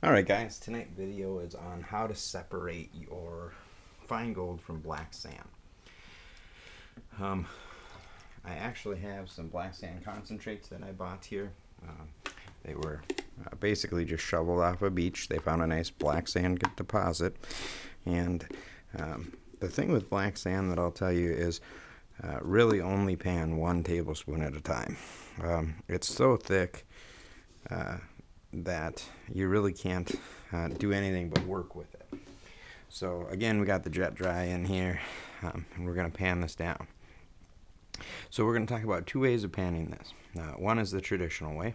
Alright guys, tonight's video is on how to separate your fine gold from black sand. I actually have some black sand concentrates that I bought here. They were basically just shoveled off a beach. They found a nice black sand deposit, and the thing with black sand that I'll tell you is really only pan 1 tablespoon at a time. It's so thick that you really can't do anything but work with it. So again, we got the jet dry in here, and we're going to pan this down. So we're going to talk about 2 ways of panning this. One is the traditional way,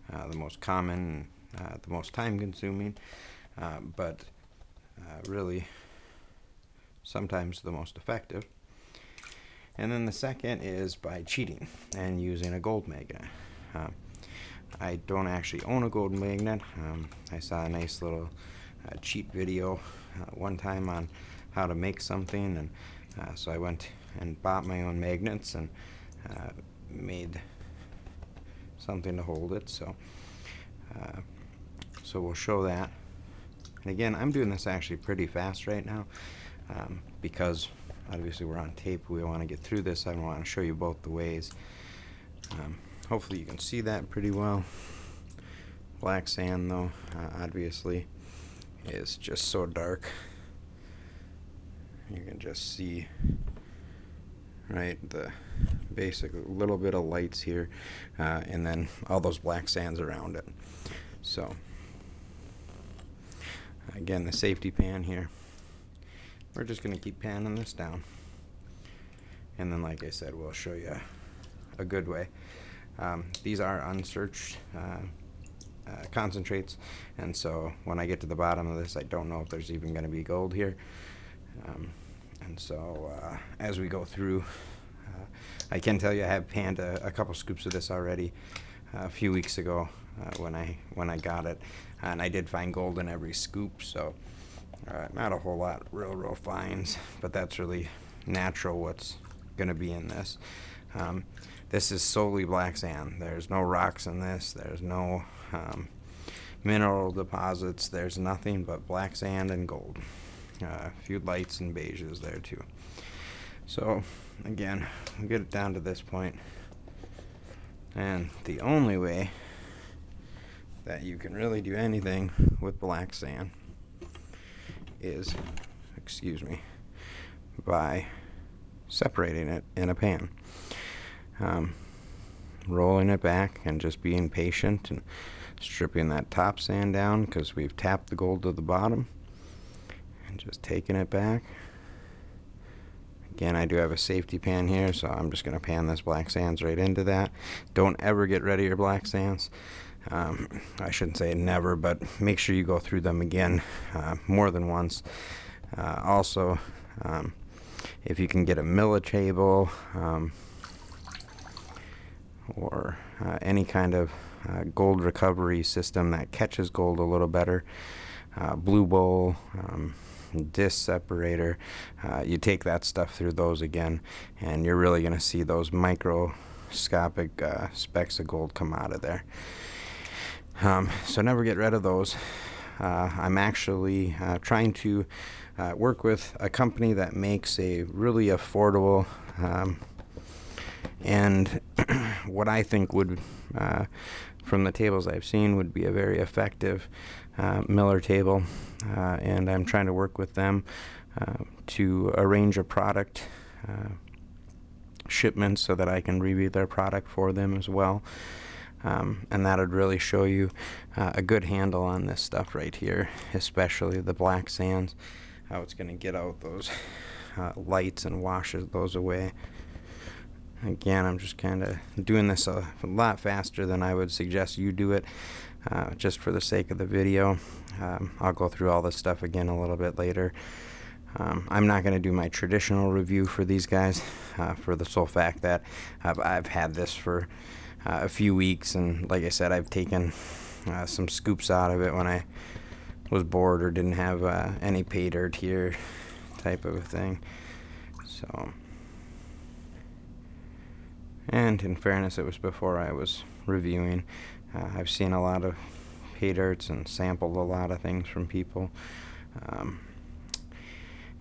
the most common, the most time consuming, but really sometimes the most effective. And then the second is by cheating and using a gold magnet. I don't actually own a gold magnet. I saw a nice little cheat video one time on how to make something, and so I went and bought my own magnets and made something to hold it. So we'll show that. And again, I'm doing this actually pretty fast right now because obviously we're on tape. We want to get through this. I want to show you both the ways. Hopefully you can see that pretty well. Black sand, though, obviously is just so dark. You can just see, right, the basic little bit of lights here, and then all those black sands around it. So again, the safety pan here. We're just going to keep panning this down, and then, like I said, we'll show you a good way. These are unsearched concentrates, and so when I get to the bottom of this, I don't know if there's even going to be gold here. And so as we go through, I can tell you I have panned a couple scoops of this already a few weeks ago when I got it, and I did find gold in every scoop. So not a whole lot real fines, but that's really natural what's going to be in this. This is solely black sand. There's no rocks in this. There's no mineral deposits. There's nothing but black sand and gold. A few lights and beiges there too. So again, we'll get it down to this point. And the only way that you can really do anything with black sand is, by separating it in a pan. Rolling it back and just being patient and stripping that top sand down because we've tapped the gold to the bottom, and just taking it back. Again, I do have a safety pan here, so I'm just going to pan this black sands right into that. Don't ever get rid of your black sands. I shouldn't say never, but make sure you go through them again more than once. Also, if you can get a millitable or any kind of gold recovery system that catches gold a little better, blue bowl, disc separator, you take that stuff through those again, and you're really going to see those microscopic specks of gold come out of there. So never get rid of those. I'm actually trying to work with a company that makes a really affordable and what I think would, from the tables I've seen, would be a very effective Miller table, and I'm trying to work with them to arrange a product shipment so that I can review their product for them as well. And that would really show you a good handle on this stuff right here, especially the black sands, how it's going to get out those lights and washes those away. Again, I'm just kind of doing this a lot faster than I would suggest you do it, just for the sake of the video. I'll go through all this stuff again a little bit later. I'm not going to do my traditional review for these guys for the sole fact that I've had this for a few weeks, and like I said, I've taken some scoops out of it when I was bored or didn't have any pay dirt here type of a thing. So, and in fairness, it was before I was reviewing. I've seen a lot of pay dirts and sampled a lot of things from people.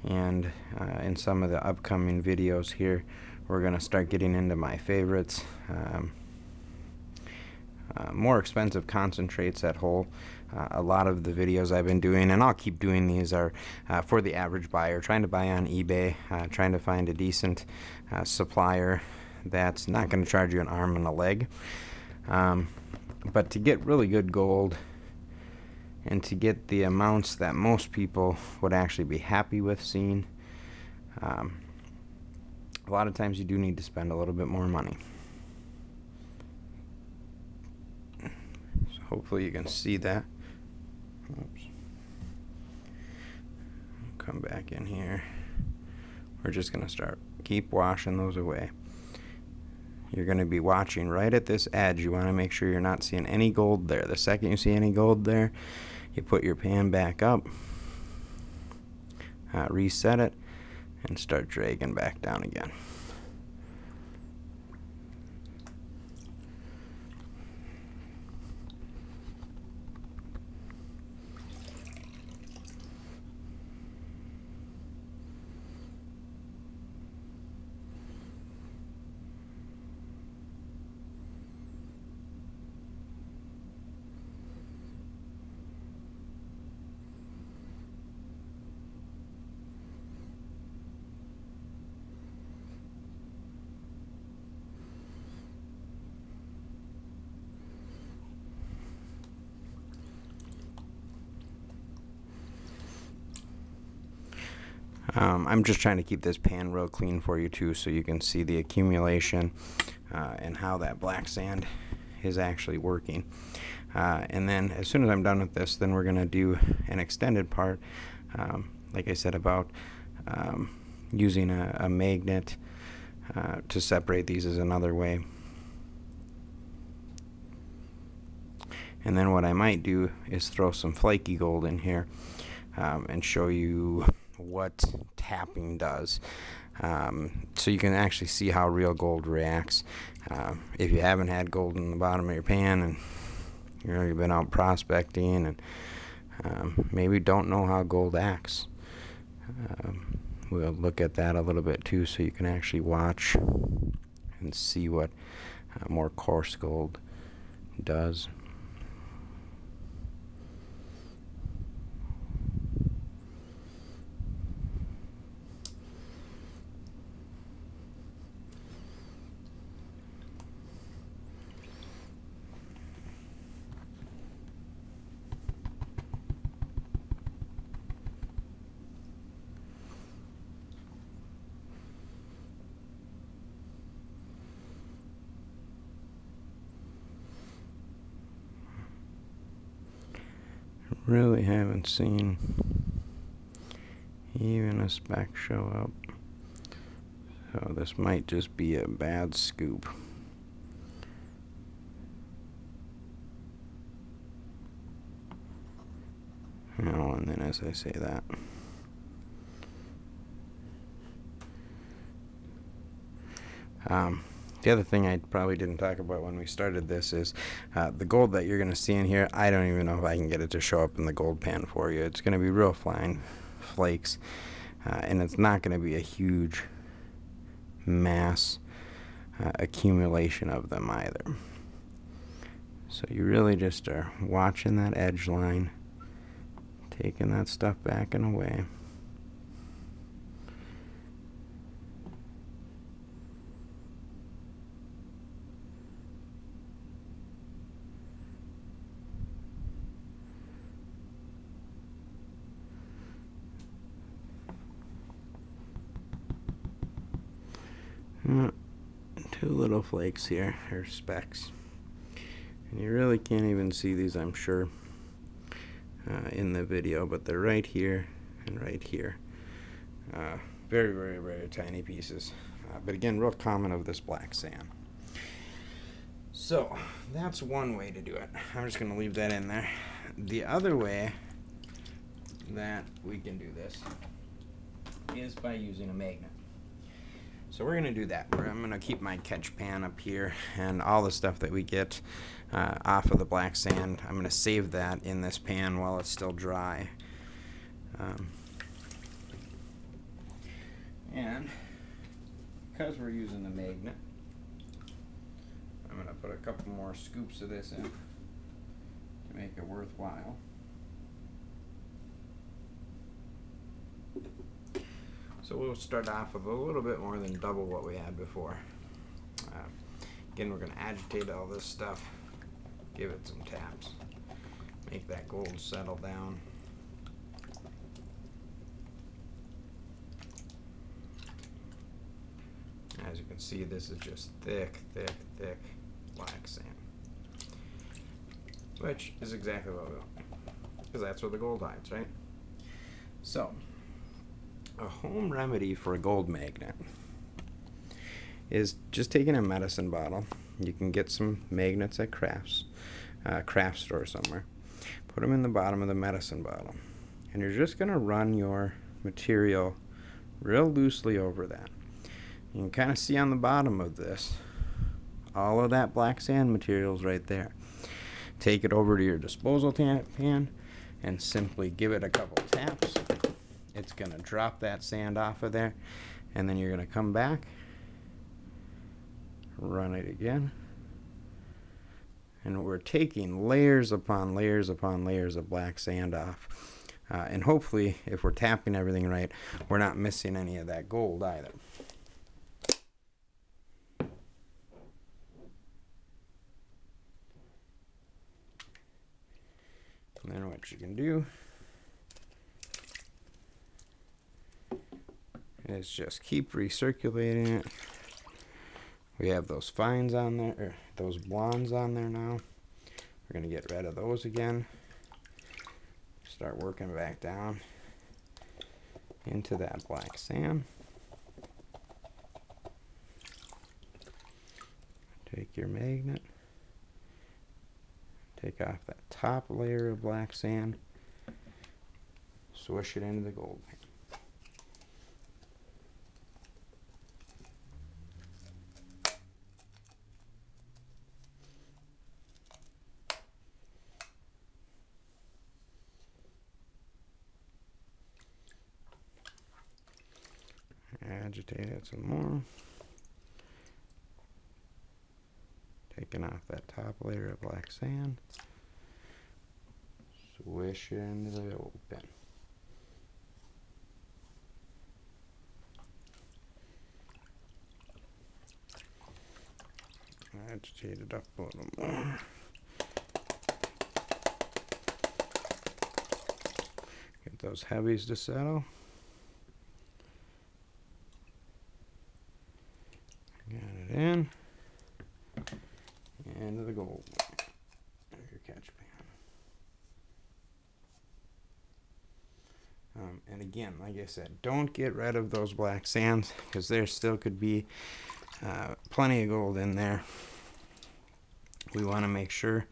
And in some of the upcoming videos here, we're going to start getting into my favorites. More expensive concentrates at Hull. A lot of the videos I've been doing, and I'll keep doing these, are for the average buyer, trying to buy on eBay, trying to find a decent supplier that's not going to charge you an arm and a leg. But to get really good gold and to get the amounts that most people would actually be happy with seeing, a lot of times you do need to spend a little bit more money. So hopefully you can see that. Oops. Come back in here. We're just going to keep washing those away. You're going to be watching right at this edge. You want to make sure you're not seeing any gold there. The second you see any gold there, you put your pan back up, reset it, and start dragging back down again. I'm just trying to keep this pan real clean for you too, so you can see the accumulation and how that black sand is actually working. And then as soon as I'm done with this, then we're going to do an extended part, like I said, about using a magnet to separate these is another way. And then what I might do is throw some flaky gold in here and show you what tapping does, so you can actually see how real gold reacts. If you haven't had gold in the bottom of your pan and you've been out prospecting and maybe don't know how gold acts, we'll look at that a little bit too, so you can actually watch and see what more coarse gold does. Really haven't seen even a speck show up, so this might just be a bad scoop. And then as I say that, the other thing I probably didn't talk about when we started this is the gold that you're going to see in here. I don't even know if I can get it to show up in the gold pan for you. It's going to be real fine flakes, and it's not going to be a huge mass accumulation of them either. So you really just are watching that edge line, taking that stuff back and away. Two little flakes here, or specks, and you really can't even see these, I'm sure, in the video, but they're right here and right here. Very, very, very tiny pieces, but again, real common of this black sand. So that's one way to do it. I'm just going to leave that in there. The other way that we can do this is by using a magnet. So we're going to do that. I'm going to keep my catch pan up here, and all the stuff that we get off of the black sand, I'm going to save that in this pan while it's still dry. And because we're using the magnet, I'm going to put a couple more scoops of this in to make it worthwhile. So we'll start off with a little bit more than double what we had before. Again, we're going to agitate all this stuff, give it some taps, make that gold settle down. As you can see, this is just thick, thick, thick black sand, which is exactly what we want, because that's where the gold hides, right? So, a home remedy for a gold magnet is just taking a medicine bottle. You can get some magnets at craft store somewhere. Put them in the bottom of the medicine bottle, and you're just going to run your material real loosely over that. You can kind of see on the bottom of this all of that black sand materials right there. Take it over to your disposal pan and simply give it a couple taps. It's going to drop that sand off of there, and then you're going to come back, run it again, and we're taking layers upon layers upon layers of black sand off. And hopefully, if we're tapping everything right, we're not missing any of that gold either. And then what you can do is just keep recirculating it. We have those fines on there, or those blondes on there now. We're going to get rid of those again. Start working back down into that black sand. Take your magnet, take off that top layer of black sand, swish it into the gold pan. Agitate it some more. Taking off that top layer of black sand. Swish it into the gold pan. Agitate it up a little more. Get those heavies to settle. Got it in. Into the gold. There's your catch pan. And again, like I said, don't get rid of those black sands, because there still could be plenty of gold in there. We want to make sure,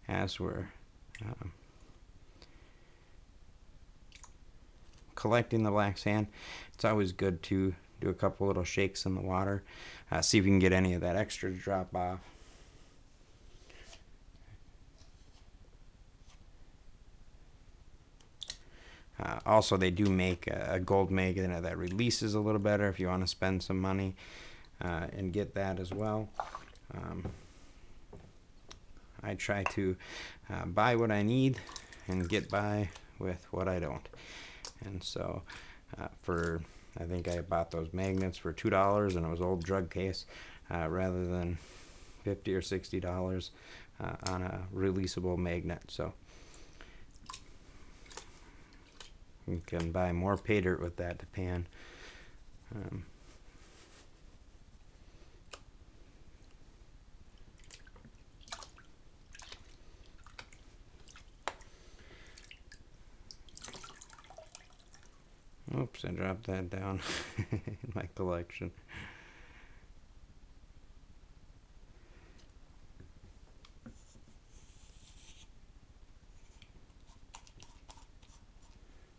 as we're collecting the black sand, it's always good to do a couple little shakes in the water, see if you can get any of that extra to drop off. Also, they do make a gold magnet that releases a little better if you want to spend some money and get that as well. I try to buy what I need and get by with what I don't. And so I think I bought those magnets for $2, and it was old drug case, rather than $50 or $60 on a releasable magnet. So you can buy more pay dirt with that to pan. Oops, I dropped that down in my collection.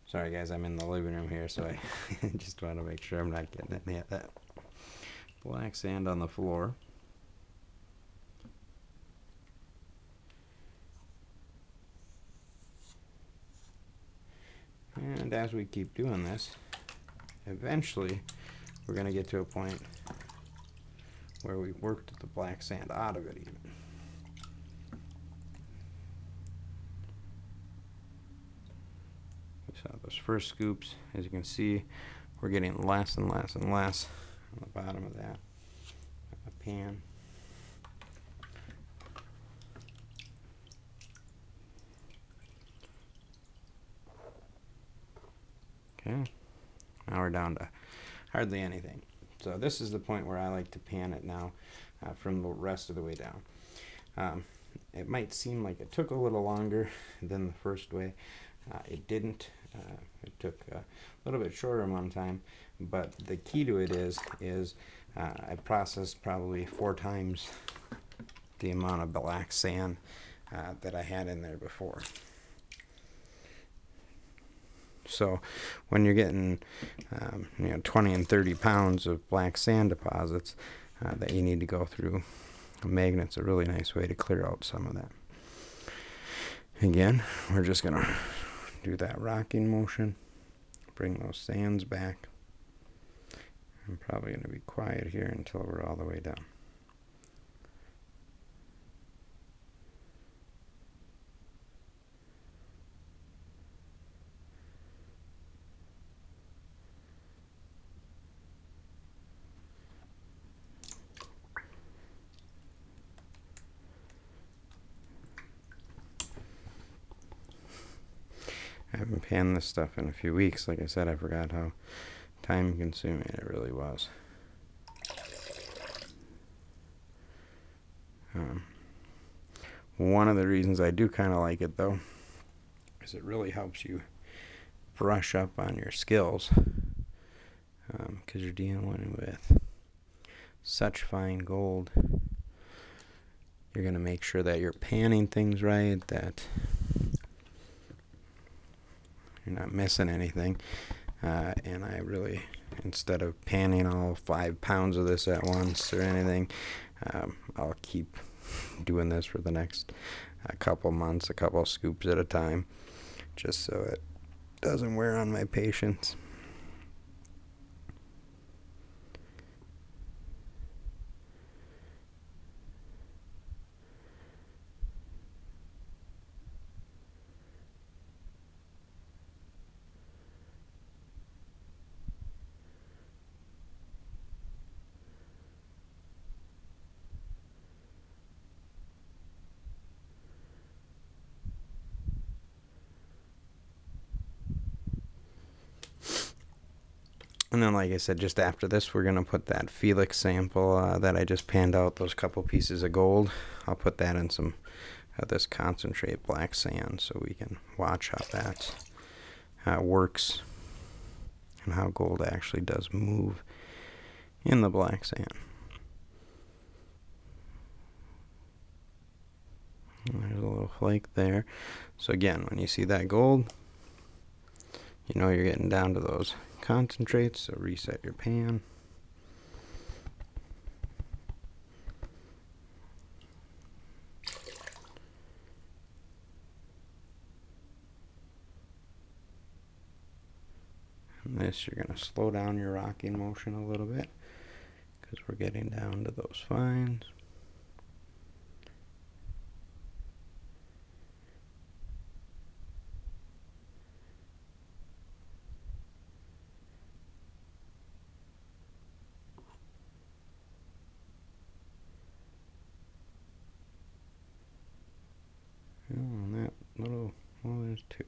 Sorry guys, I'm in the living room here, so I just want to make sure I'm not getting any of that. black sand on the floor. And as we keep doing this, eventually we're going to get to a point where we worked the black sand out of it even. So those first scoops, as you can see, we're getting less and less and less on the bottom of that pan. Okay, now we're down to hardly anything. So this is the point where I like to pan it now from the rest of the way down. It might seem like it took a little longer than the first way. It didn't. It took a little bit shorter amount of time, but the key to it is I processed probably 4 times the amount of black sand that I had in there before. So when you're getting 20 and 30 pounds of black sand deposits that you need to go through, a magnet's a really nice way to clear out some of that. Again, we're just going to do that rocking motion, bring those sands back. I'm probably going to be quiet here until we're all the way down. I haven't panned this stuff in a few weeks. Like I said, I forgot how time consuming it really was. One of the reasons I do kind of like it though is it really helps you brush up on your skills because you're dealing with such fine gold. You're going to make sure that you're panning things right, that you're not missing anything. And I really, instead of panning all 5 pounds of this at once or anything, I'll keep doing this for the next couple months, a couple scoops at a time, just so it doesn't wear on my patience. And then, like I said, just after this, we're going to put that Felix sample that I just panned out, those couple pieces of gold. I'll put that in some of this concentrate black sand so we can watch how that works and how gold actually does move in the black sand. And there's a little flake there. So again, when you see that gold, you know you're getting down to those concentrates, so reset your pan. And this, you're going to slow down your rocking motion a little bit because we're getting down to those fines. And that little, well, there's 2.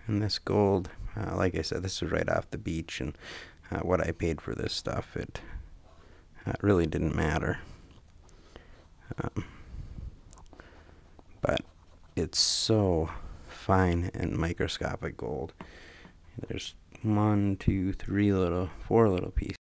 And this gold, like I said, this is right off the beach, and what I paid for this stuff, it really didn't matter. But it's so fine and microscopic gold. There's 1, 2, 3 little, 4 little pieces.